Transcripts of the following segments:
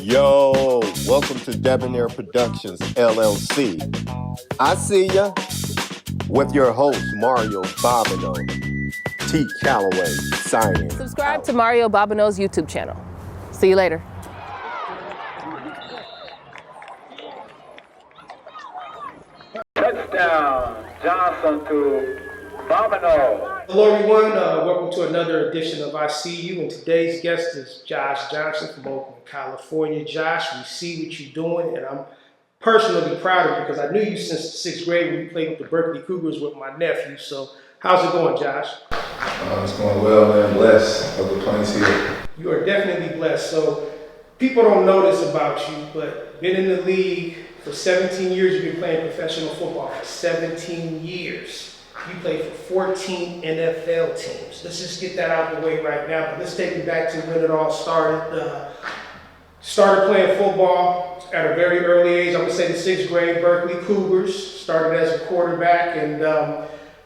Yo, welcome to Debonair Productions, LLC. I see ya with your host, Mario Bobino. T. Calloway signing. Subscribe to Mario Bobino's YouTube channel. See you later. Touchdown, Johnson to Bobino. Hello everyone, welcome to another edition of I See You, and today's guest is Josh Johnson from Oakland, California. Josh, we see what you're doing, and I'm personally proud of you because I knew you since the 6th grade when you played with the Berkeley Cougars with my nephew. So how's it going, Josh? It's going well, man. Blessed of the plains here. You are definitely blessed. So people don't know this about you, but been in the league for 17 years. You've been playing professional football for 17 years. You played for 14 NFL teams. Let's just get that out of the way right now. But let's take it back to when it all started. Started playing football at a very early age. I'm gonna say the 6th grade, Berkeley Cougars. Started as a quarterback, and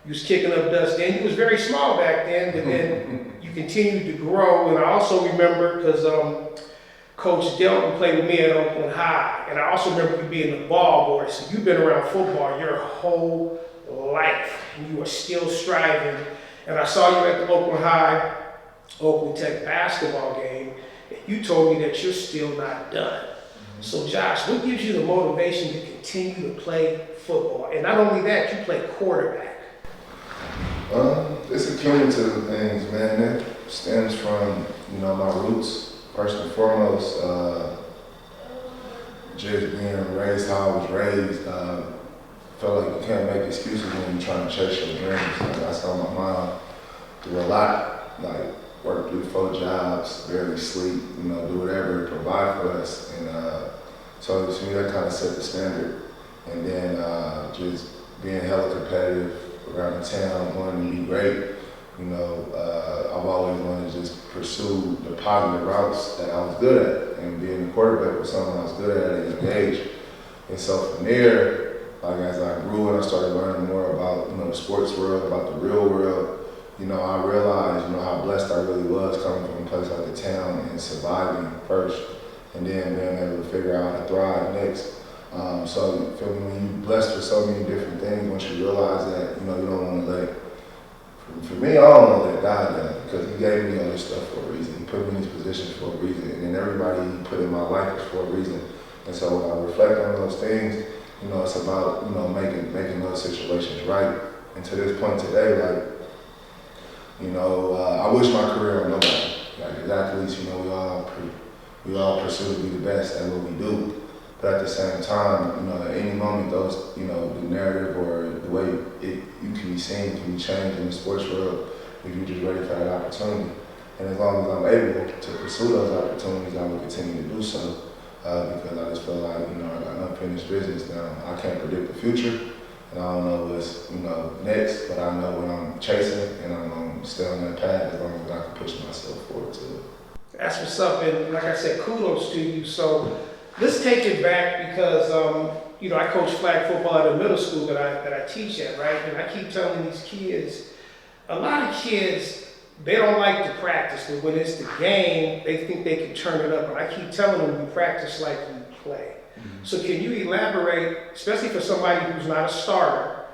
you was kicking up dust then. You was very small back then, but then you continued to grow. And I also remember because Coach Delton played with me at Oakland High, and I also remember you being a ball boy. So you've been around football your whole life, and you are still striving. And I saw you at the Oakland High, Oakland Ca basketball game, and you told me that you're still not done. So Josh, what gives you the motivation to continue to play football? And not only that, you play quarterback. It's a cumulative of things, man. That stems from, my roots. First and foremost, just being raised how I was raised. Felt like you can't make excuses when you're trying to chase your dreams. Like, I saw my mom do a lot, like work 3-4 jobs, barely sleep, do whatever, provide for us. And so to me, that kind of set the standard. And then just being hella competitive around the town, wanting to be great. I've always wanted to just pursue the positive routes that I was good at, and being a quarterback was something I was good at a young age. And so from there, like as I grew and I started learning more about the sports world, about the real world, I realized how blessed I really was coming from a place like the town and surviving first, and then being able to figure out how to thrive next. So you feel me, when you're blessed with so many different things, once you realize that you don't want to let. For me, I don't want to let God down because He gave me all this stuff for a reason. He put me in these positions for a reason, and then everybody He put in my life is for a reason. And so when I reflect on those things, it's about making those situations right. And to this point today, I wish my career on nobody. Like as athletes, we all pursue to be the best at what we do. But at the same time, at any moment, those, the narrative or the way you can be seen can be changed in the sports world if you're just ready for that opportunity. And as long as I'm able to pursue those opportunities, I will continue to do so because I just feel like, I got unfinished business now. I can't predict the future, and I don't know what's, next, but I know what I'm chasing, and I'm going to stay on that path as long as I can push myself forward to it. That's what's up, and like I said, kudos to you. So let's take it back because, I coach flag football at a middle school that I teach at, right? And I keep telling these kids, a lot of kids, they don't like to practice, but when it's the game, they think they can turn it up. And I keep telling them, you practice like you play. Mm-hmm. So can you elaborate, especially for somebody who's not a starter,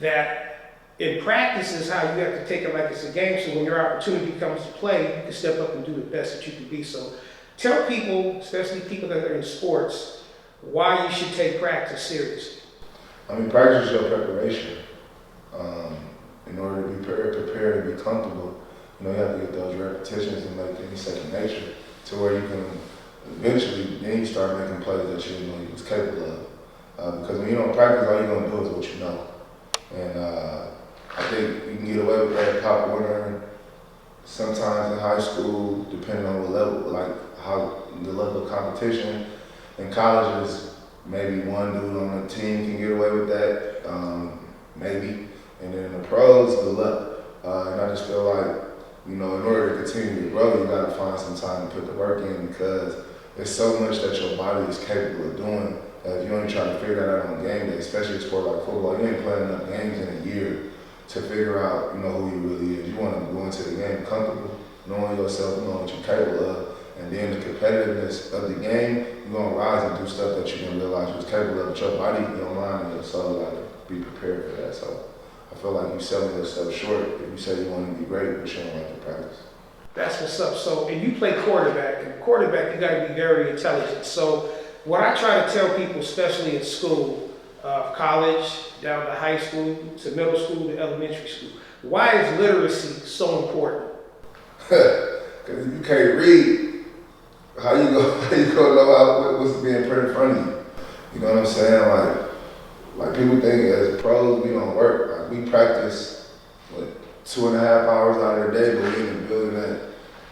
that in practice is how you have to take it like it's a game, so when your opportunity comes to play, you can step up and do the best that you can be. So tell people, especially people that are in sports, why you should take practice seriously. Practice is your preparation. In order to be prepared to be comfortable, you have to get those repetitions and make things second nature to where you can eventually, then you start making plays that you didn't know you was capable of. Because when you don't practice, all you're going to do is what you know. And I think you can get away with that pop Warner sometimes in high school, depending on what level, like how the level of competition. In colleges, maybe one dude on the team can get away with that, maybe. And then in the pros, good luck. And I just feel like, in order to continue to grow, you got to find some time to put the work in because there's so much that your body is capable of doing. If you only try to figure that out on game day, especially a sport like football, you ain't playing enough games in a year to figure out, who you really is. You want to go into the game comfortable, knowing yourself, knowing what you're capable of, And then the competitiveness of the game, you're gonna rise and do stuff that you didn't realize you was capable of. But your body, your mind, and your soul, like, be prepared for that. So I feel like you selling yourself short if you say you want to be great, but you don't like to practice. That's what's up. So, and you play quarterback, and quarterback, you got to be very intelligent. So, what I try to tell people, especially in school, college, down to high school, to middle school, to elementary school, why is literacy so important? Because if you can't read, how you gonna know what's being put in front of you? You know what I'm saying? Like people think as pros we don't work. Like we practice 2.5 hours out of the day, but we in the building at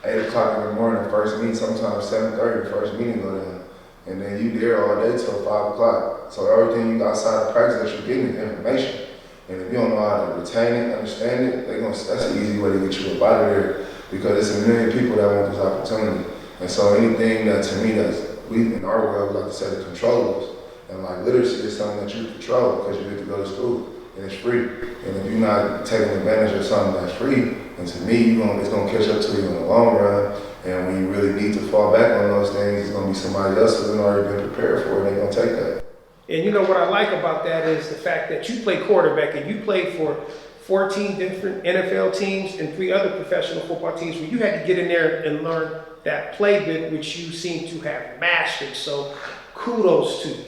8 o'clock in the morning, first meeting, sometimes 7:30, first meeting go down. And then you there all day till 5 o'clock. So everything you outside of practice that you're getting is information. And if you don't know how to retain it, understand it, that's an easy way to get you up out of there, because it's a million people that want this opportunity. And so anything that, to me, we in our world, we like to say the controllables. And like literacy is something that you control because you get to go to school and it's free. And if you're not taking advantage of something that's free, then to me, it's gonna catch up to you in the long run. And when you really need to fall back on those things, it's gonna be somebody else who's already been prepared for it, and they're gonna take that. And you know what I like about that is the fact that you play quarterback and you played for 14 different NFL teams and 3 other professional football teams where you had to get in there and learn that playbook, which you seem to have mastered. So kudos to you.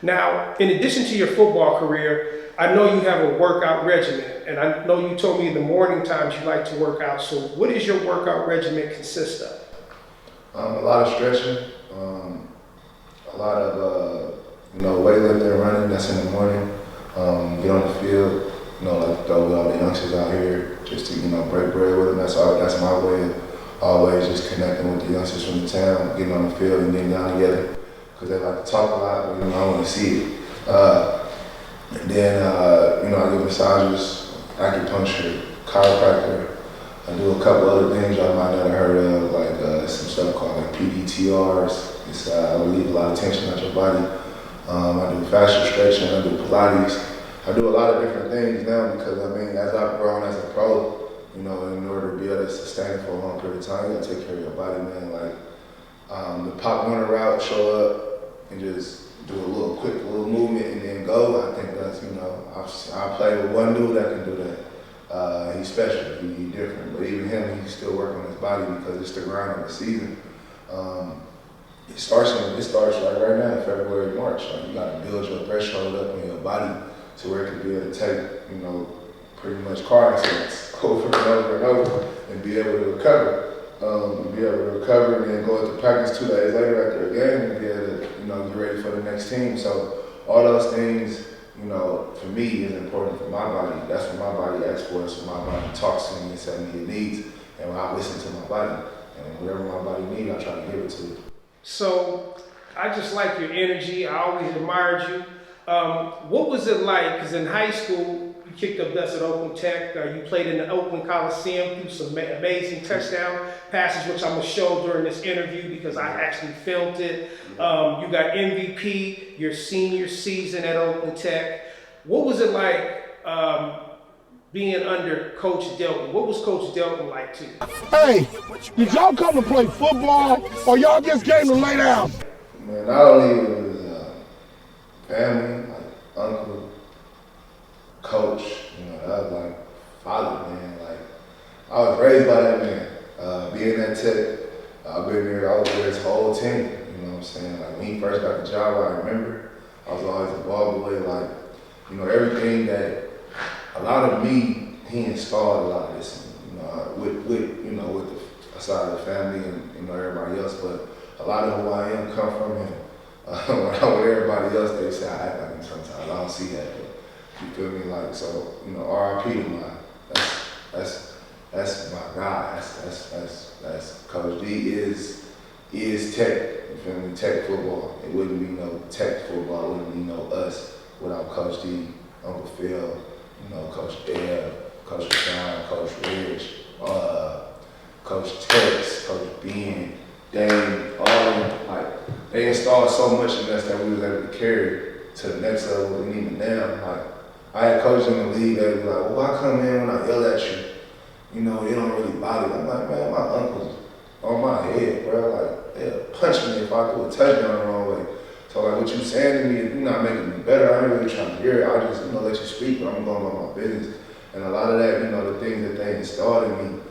Now, in addition to your football career, I know you have a workout regimen, and I know you told me in the morning times you like to work out. So what does your workout regimen consist of? A lot of stretching, a lot of weightlifting and running. That's in the morning. Get on the field, like go with all the youngsters out here, just to break bread with them. That's my way of always just connecting with the youngsters from the town, getting on the field and getting down together, because they like to talk a lot, but I want to see it. And then I get massages, acupuncture, chiropractor. I do a couple other things y'all might not have heard of, like some stuff called like PDTRs. It's relieve a lot of tension out your body. I do fascia stretching, I do Pilates. I do a lot of different things now because as I've grown as a pro, in order to be able to sustain it for a long period of time, you gotta take care of your body, man. The pop runner route, show up and just do a quick movement and then go. I think that's, I play with one dude that can do that. He's special, he's different, but even him, he's still working on his body because it's the grind of the season. It starts like right now in February, March. You gotta build your threshold up in your body to where it can be able to take, pretty much car accidents over and over and over and be able to recover. And then go into practice 2 days later after a game and be able to, get ready for the next team. So all those things, for me is important for my body. That's what my body asks for. That's what my body talks to me and says me it needs. And when I listen to my body, and whatever my body needs, I try to give it to it. So I just like your energy. I always admired you. What was it like? Because in high school, you kicked up dust at Oakland Ca. You played in the Oakland Coliseum, threw some amazing touchdown passes, which I'm going to show during this interview because I actually filmed it. You got MVP your senior season at Oakland Ca. What was it like being under Coach Delton? What was Coach Delton like to you? Hey, did y'all come to play football or y'all just came to lay down? Man, not only was family, like uncle, coach, that was like father, man. Like I was raised by that man. Being at Tech, I've been there, I was there his whole team. You know what I'm saying? Like when he first got the job, I remember I was always involved with everything that a lot of me, he installed a lot of this, with the side of the family and everybody else. But a lot of who I am come from him. When I'm with everybody else, they say I act like him sometimes. I don't see that, but you feel me? So R.I.P. to mine. That's my guy. That's Coach D is Tech. You feel me? Tech football. It wouldn't be no Tech football. It wouldn't be no us without Coach D, Uncle Phil, Coach Dale, Coach Sean, Coach Rich, Coach Tex, Coach Ben, Dane, all of them. They installed so much in us that we was able to carry to the next level, and even now, I had coaches in the league that would be like, well, why come in when I yell at you? It don't really bother me. I'm like, man, my uncle's on my head, bro. they'll punch me if I do a touchdown the wrong way. So like what you saying to me, if you're not making me better, I ain't really trying to hear it. I'll just, let you speak, but I'm going about my business. And a lot of that, the things that they installed in me,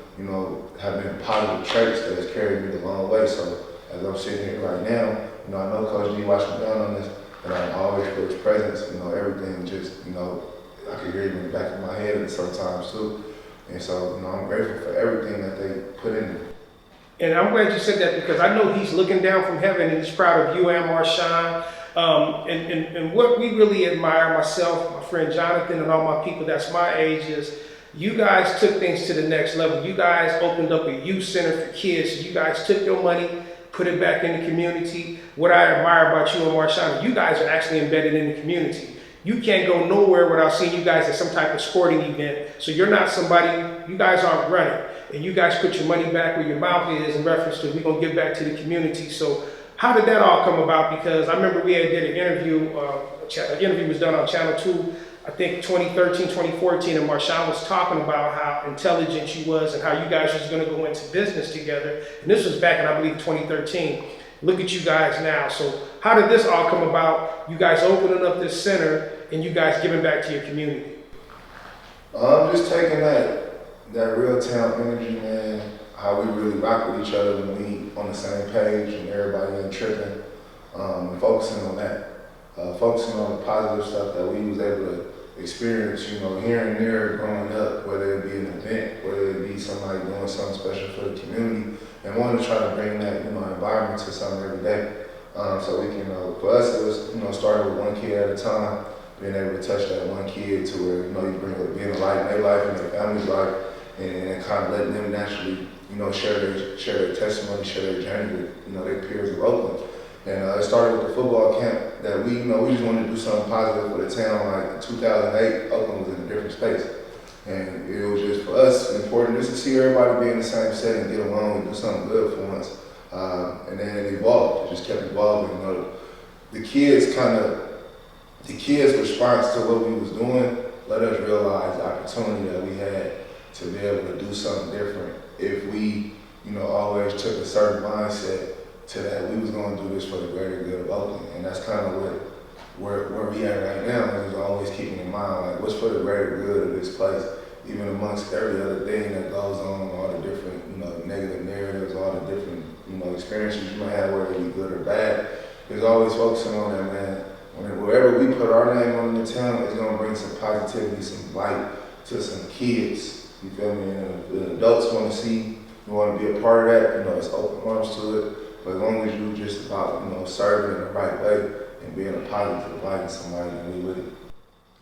have been positive traits that has carried me the long way. So as I'm sitting here right now, I know Coach G watched me down on this, and I always feel his presence, everything just, I can hear him in the back of my head and sometimes too. And so, I'm grateful for everything that they put in me. And I'm glad you said that because I know he's looking down from heaven and he's proud of you and Marshawn. And what we really admire, myself, my friend Jonathan, and all my people that's my age is you guys took things to the next level. You guys opened up a youth center for kids. You guys took your money, put it back in the community. What I admire about you and Marshawn, you guys are actually embedded in the community. You can't go nowhere without seeing you guys at some type of sporting event. So you're not somebody, you guys aren't running. And you guys put your money back where your mouth is in reference to we're going to give back to the community. So how did that all come about? Because I remember we had did an interview, an interview was done on Channel 2, I think 2013, 2014, and Marshawn was talking about how intelligent you was and how you guys was going to go into business together. And this was back in, I believe, 2013. Look at you guys now. So how did this all come about? You guys opening up this center and you guys giving back to your community? Just taking that real town energy, man, how we really rock with each other when we on the same page and everybody ain't tripping, and focusing on that, focusing on the positive stuff that we was able to experience, here and there growing up, whether it be an event, whether it be somebody doing something special for the community, and wanting to try to bring that, environment to something every day. So we can, for us, it was, started with one kid at a time, being able to touch that one kid to where, you bring it, being a light in their life and their family's life, and kind of letting them naturally, share their testimony, share their journey with, their peers of Oakland. And it started with the football camp that we just wanted to do something positive for the town. Like in 2008, Oakland was in a different space. And it was just, for us, important just to see everybody be in the same setting, get along, and do something good for once. And then it evolved, it just kept evolving. The kids' response to what we was doing let us realize the opportunity that we had to be able to do something different if we, always took a certain mindset to that we was going to do this for the greater good of Oakland. And that's kind of where we at right now, is always keeping in mind, like, what's for the greater good of this place, even amongst every other thing that goes on, all the different, negative narratives, all the different, experiences you might have, whether it be good or bad. There's always focusing on that, man. Wherever we put our name on the town, it's going to bring some positivity, some light to some kids. You feel me? And if the adults want to see, you want to be a part of that, it's open arms to it. But as long as you just about, serving in the right way and being a positive light in somebody, then we with it.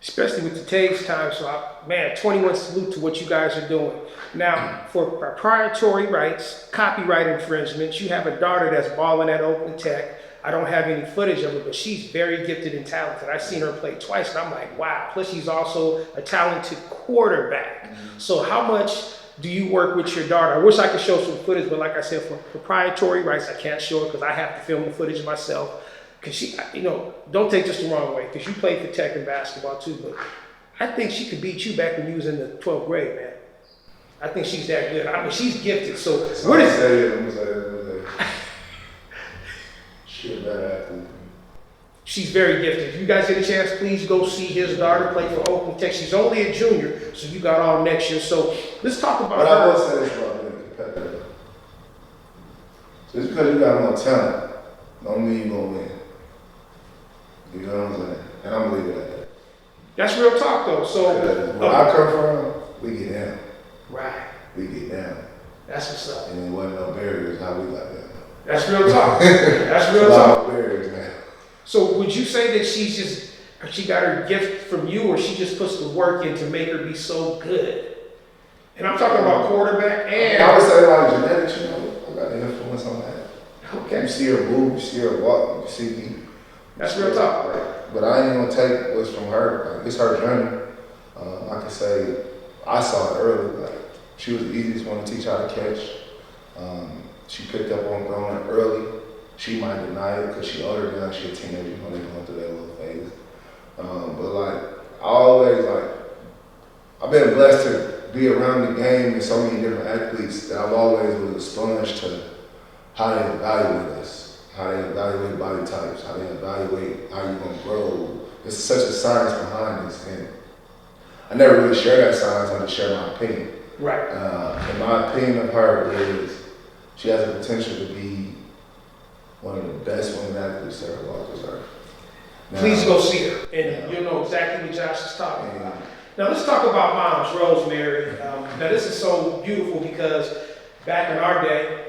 Especially with today's time, so 21 salute to what you guys are doing. Now, for proprietary rights, copyright infringements, you have a daughter that's balling at Oakland Ca. I don't have any footage of it, but she's very gifted and talented. I've seen her play twice, and I'm like, wow. Plus, she's also a talented quarterback. Mm-hmm. So how much do you work with your daughter? I wish I could show some footage, but like I said, for proprietary rights, I can't show it because I have to film the footage myself. Because she, don't take this the wrong way, because you played for Tech in basketball too, but I think she could beat you back when you was in the 12th grade, man. I think she's that good. I mean, she's gifted. So what is it? She's a better athlete. She's very gifted. If you guys get a chance, please go see his daughter play for Oakland Ca. She's only a junior, so you got all next year. So let's talk about her. But I will say this about being competitive. Just because you got more talent, don't mean you're going to win. You know what I'm saying? And I'm leaving it at that. That's real talk, though. So where I come from, we get down. Right. We get down. That's what's up. And there wasn't no barriers how we got down. That's real talk. That's real talk. Barriers, man. So would you say that she got her gift from you, or she just puts the work in to make her be so good? And I'm talking about quarterback and... I would say like genetics, I got the influence on that. Okay. You see her move, you see her walk, you see me. That's real talk. But I ain't gonna take what's from her. Like, it's her journey. I can say I saw it early. Like, she was the easiest one to teach how to catch. She picked up on throwing early. She might deny it because she older than us. She a teenager, they going through that little phase. But like, I've been blessed to be around the game and so many different athletes that I've always was a sponge to how they evaluate us, how they evaluate body types, how they evaluate how you're gonna grow. There's such a science behind this, and I never really share that science, I just share my opinion. Right. And my opinion of her is she has the potential to be one of the best women athletes that ever walked this earth. Now, Please go see her, and you'll know exactly what Josh is talking about. Now let's talk about moms, Rosemary. Now this is so beautiful because back in our day,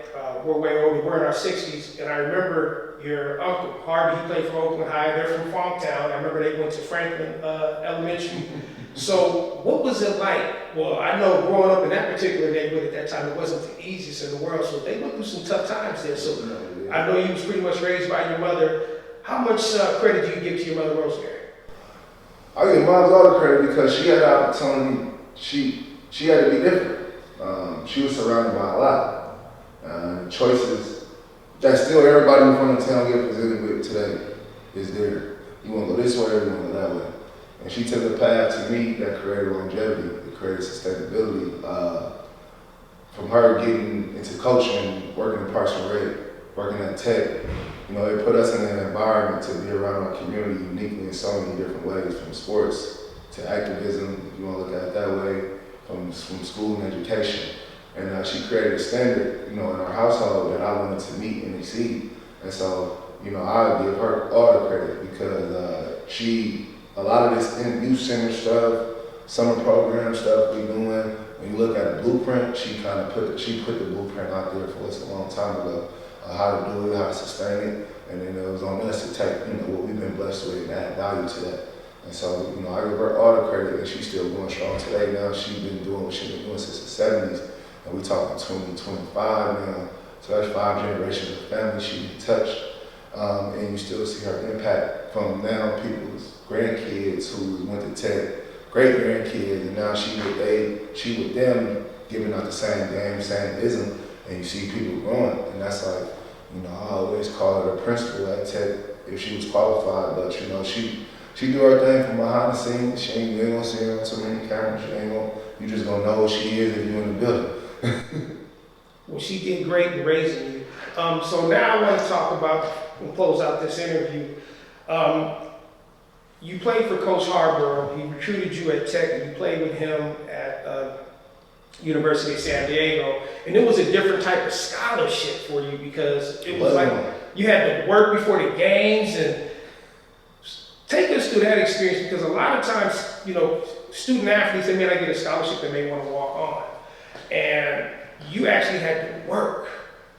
we're way older, we're in our 60s, and I remember your uncle, Harvey, he played for Oakland Ca. They're from Farmtown. I remember they went to Franklin Elementary. So what was it like? Well, I know growing up in that particular neighborhood at that time, it wasn't the easiest in the world, so they went through some tough times there. So I know you was pretty much raised by your mother. How much credit do you give to your mother, Rosemary? I give Mom's all the credit because she had the opportunity, she had to be different. She was surrounded by a lot. Choices that still everybody in front of town get presented with today is there. You want to go this way or you want to go that way. And she took a path to me that created longevity, that created sustainability. From her getting into coaching, working in Parks and Rec, working at Tech, you know, it put us in an environment to be around our community uniquely in so many different ways, from sports to activism, if you want to look at it that way, from school and education. And she created a standard, you know, in our household that I wanted to meet and exceed. And so, you know, I give her all the credit because a lot of this youth center stuff, summer program stuff we doing, when you look at a blueprint, she put the blueprint out there for us a long time ago. How to do it, how to sustain it, and then it was on us to take, you know, what we've been blessed with and add value to that. And so, you know, I give her all the credit, and she's still going strong today. Now she's been doing what she's been doing since the 70s, and we're talking 2025 now. So that's 5 generations of family she touched, and you still see her impact from now people's grandkids who went to Tech, great grandkids, and now she with them giving out the same game, same ism. And you see people growing, and that's like, you know, I always call her the principal at Tech if she was qualified, but you know, she do her thing from behind the scenes. You ain't gonna see her on so many cameras. You just gonna know who she is if you're in the building. Well, she did great in raising you. So now I want to talk about, and close out this interview. You played for Coach Harbaugh. He recruited you at Tech, and you played with him at University of San Diego, and it was a different type of scholarship for you because it was like you had to work before the games. And take us through that experience, because a lot of times, you know, student athletes, they may not get a scholarship, they may want to walk on, and you actually had to work.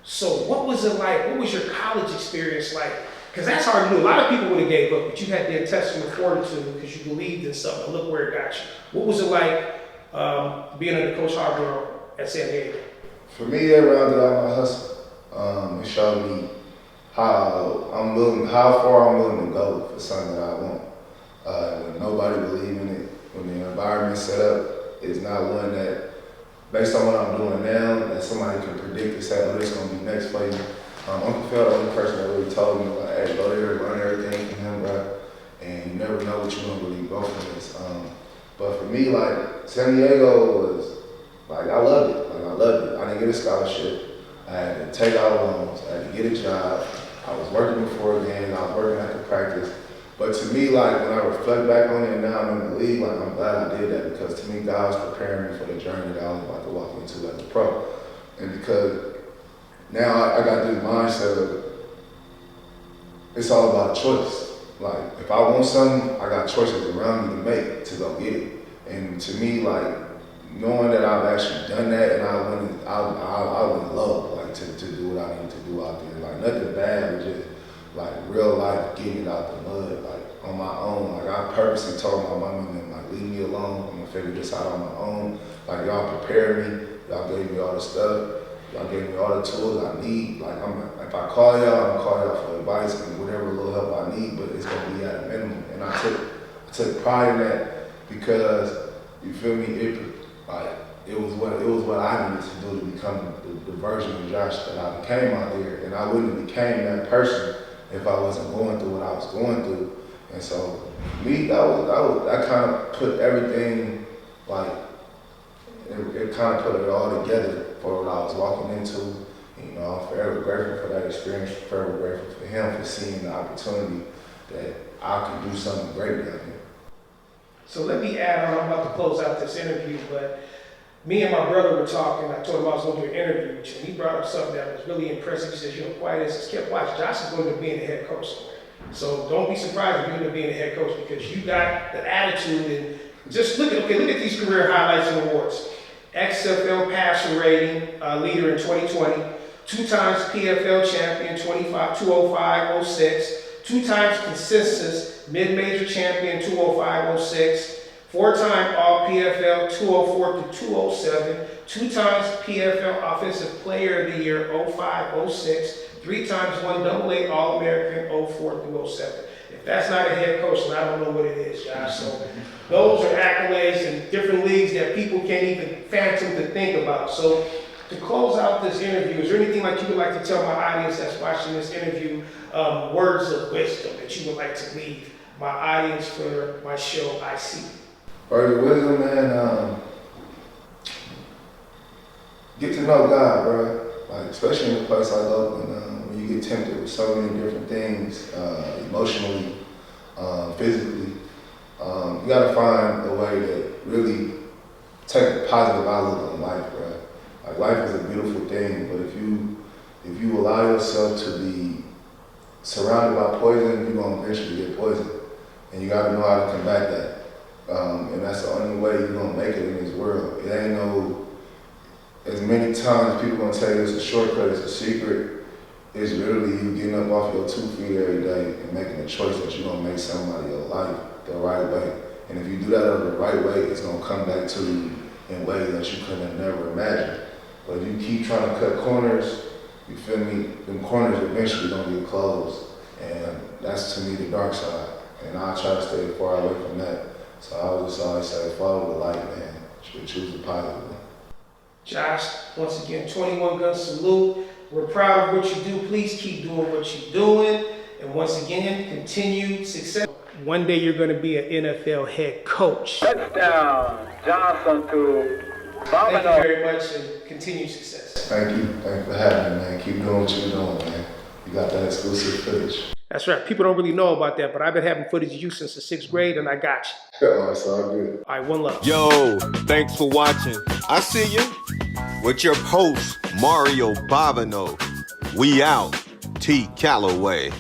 So what was it like? What was your college experience like? Because that's hard to do. A lot of people would have gave up, but you had the intestinal fortitude because you believed in something. Look where it got you. What was it like being under Coach Harbaugh at San Diego? For me, that rounded out my hustle. It showed me how far I'm willing to go for something that I want. When nobody believes in it, when the environment set up is not one that, based on what I'm doing now, that somebody can predict and say, oh, this is going to be next for you. Uncle Phil, the only person that really told me, like, hey, go there, learn everything from him, bro. And you never know what you're going to really go from this. But for me, like, San Diego was, like, I loved it. Like, I loved it. I didn't get a scholarship. I had to take out loans. I had to get a job. I was working before games. I was working after practice. But to me, like, when I reflect back on it and now I'm in the league, like, I'm glad I did that because to me, God was preparing me for the journey that I was about to walk into as a pro. And because now I got this mindset of it's all about choice. Like, if I want something, I got choices around me to make to go get it. And to me, like, knowing that I've actually done that and I would love, like, to do what I need to do out there. Like, nothing bad, but just, like, real life, getting it out the mud, like, on my own. Like, I purposely told my mom and them, like, leave me alone. I'm gonna figure this out on my own. Like, y'all prepared me. Y'all gave me all the stuff. Y'all gave me all the tools I need. Like, if I call y'all, I'm gonna call y'all for advice and whatever little help I need, but it's gonna be at a minimum. And I took pride in that because, you feel me, it was what I needed to do to become the version of Josh that I became out there. And I wouldn't have became that person if I wasn't going through what I was going through. And so, me, that kind of put everything, like, it kind of put it all together for what I was walking into. And know, I'm forever grateful for that experience, forever grateful for him for seeing the opportunity that I could do something great down here. So let me add on, I'm about to close out this interview, but me and my brother were talking. I told him I was going to do an interview with you, and he brought up something that was really impressive. He says, quiet as kept watch. Josh is going to be the head coach somewhere. So don't be surprised if you're going to be the head coach, because you got the attitude. And just look at these career highlights and awards. XFL passer rating leader in 2020, 2 times PFL champion 205-06, 2 times consensus mid-major champion 205-06, 4-time All-PFL 204-207, 2 times PFL Offensive Player of the Year 05-06, 3 times 1 AA All-American 04-07. If that's not a head coach, then I don't know what it is, Josh. So those are accolades in different leagues that people can't even fathom to think about. So to close out this interview, is there anything like you would like to tell my audience that's watching this interview, words of wisdom that you would like to leave my audience for my show, I See? Words of wisdom, man, get to know God, bro. Like, especially in a place like Oakland, when you get tempted with so many different things, emotionally, physically, you gotta find a way to really take a positive outlook on life, bro. Like, life is a beautiful thing, but if you allow yourself to be surrounded by poison, you're gonna eventually get poisoned, and you gotta know how to combat that. And that's the only way you're gonna make it in this world. It ain't no, as many times people gonna tell you it's a shortcut, it's a secret. It's literally you getting up off your 2 feet every day and making a choice that you're gonna make somebody your life the right way. And if you do that the right way, it's gonna come back to you in ways that you could have never imagined. But if you keep trying to cut corners, you feel me, them corners eventually gonna get closed. And that's, to me, the dark side. And I try to stay far away from that. So I would just always say, follow the light, man. Choose the positive. Josh, once again, 21 gun salute. We're proud of what you do. Please keep doing what you're doing. And once again, continued success. One day you're going to be an NFL head coach. Touchdown, Johnson to Bobino. Thank you very much, and continued success. Thank you. Thank you for having me, man. Keep doing what you're doing, man. You got that exclusive footage. That's right. People don't really know about that, but I've been having footage of you since the 6th grade, and I got you. Oh, it's all good. All right, one love. Yo, thanks for watching. I see you. With your host, Mario Bobino. We out. T. Callaway.